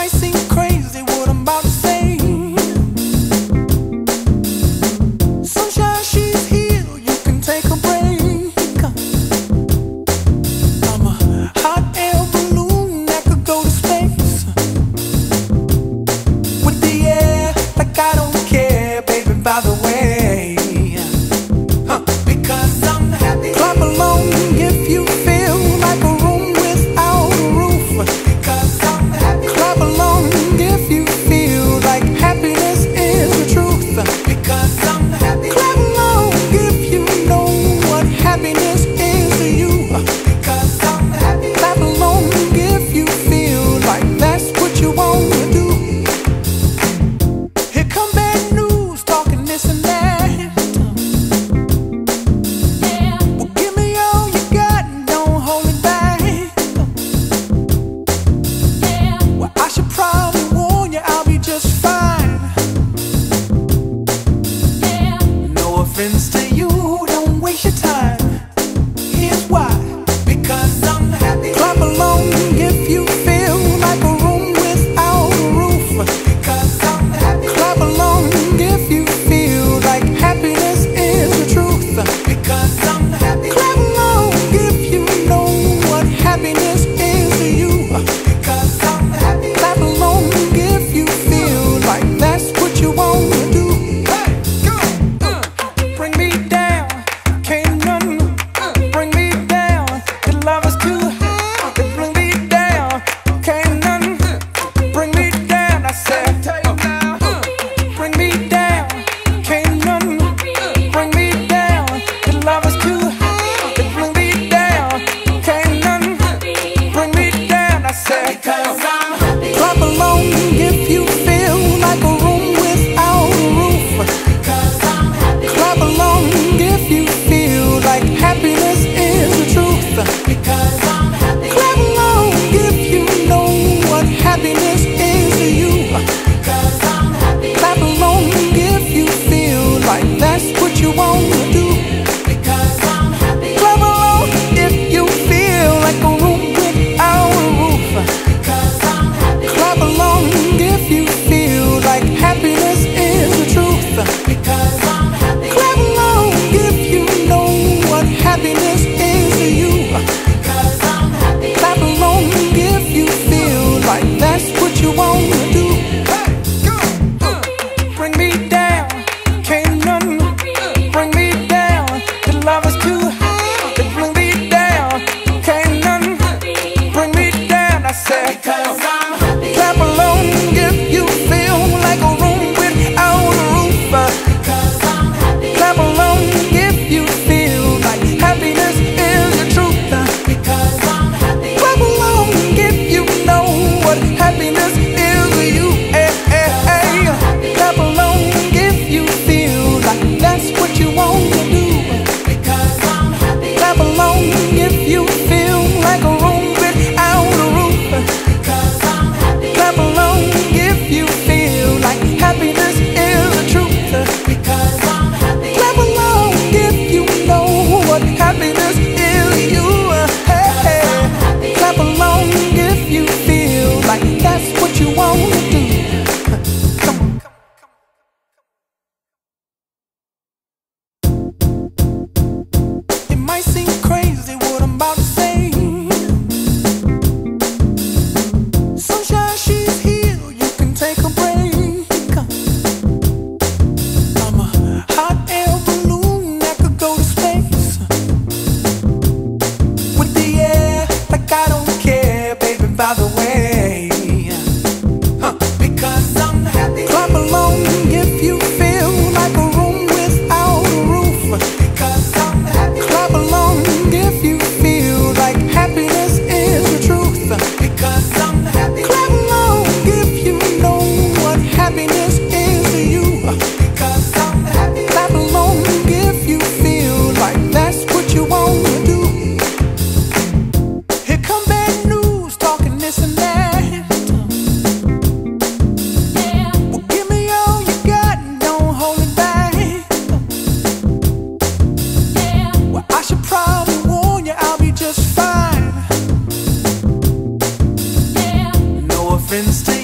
might seem crazy what I'm about to say. Sunshine, she's here, you can take a break. I'm a hot air balloon that could go to space with the air, like I don't care, baby, by the way. Because I'm happy. Clap along if you feel like a room without a roof. Because I'm happy. Clap along if you feel like happiness is the truth. Because I'm happy. Clap along if you know what happiness is to you. Because I'm happy. Clap along if you feel like that's what you want to do. Here come bad news, talking this and that. To you, don't waste your time. Here's why. Because I'm happy. Clap along if you feel like a room without a roof. Because I'm happy. Clap along if you feel like happiness is the truth. Because I'm happy. Clap along if you know what happiness is to you. Because I'm happy. Clap along if you feel like that's what you want to do. Bring me down, can't none bring me down. Your love is too high. Bring me down, can't none bring me down. I said, bring me down, can't none bring me down. Your love is too high. Bring me down, can't none bring me down. I said, clap along if you feel like a room without a roof. Clap along if you feel like happiness is the truth. Because I'm happy. Clap along if you know what happiness is to you. Because I'm happy. Clap along if you feel like that's what you want to do. Because I'm happy. Clap along if you feel like a room without a roof. Because I'm happy. Clap along if you feel like happiness is the truth. Because I'm happy. Clap along if you know what happiness is to you. Because I'm happy. Clap along if you feel like that's what you want to do. Bring me down, can't none bring me down. Your love is too high. Bring me down, can't none bring me down. I said, because I'm happy. Clap along if you feel like a room without a roof. Because I'm happy. Clap along if you feel like happiness is the truth. Because I'm happy. Clap along if you know what happiness is to you. Clap along if you feel like that's what you want to do. Because I'm happy. Clap along if you feel like a room without a roof. Because I'm happy. Clap along if you feel like happiness is the truth. Because I'm happy. Clap along if you know what happiness is to you. Clap along if you feel like that's what you want to do. Come on. It might seem crazy what I'm about to say. Sunshine, she's here, you can take a break. I'm a hot air balloon that could go to space with the air, like I don't care, baby, by the way. Because I'm happy. Clap along if you feel like a room without a roof. Because I'm happy. Clap along if you feel like happiness is the truth. Because I'm happy. Clap along if you know what happiness is to you. Because I'm happy. Clap along if you feel like that's what you want to do. Here come bad news, talking this and that. Well, give me all you got and don't hold it back. Well, I should probably warn you, I'll be just fine. No offense to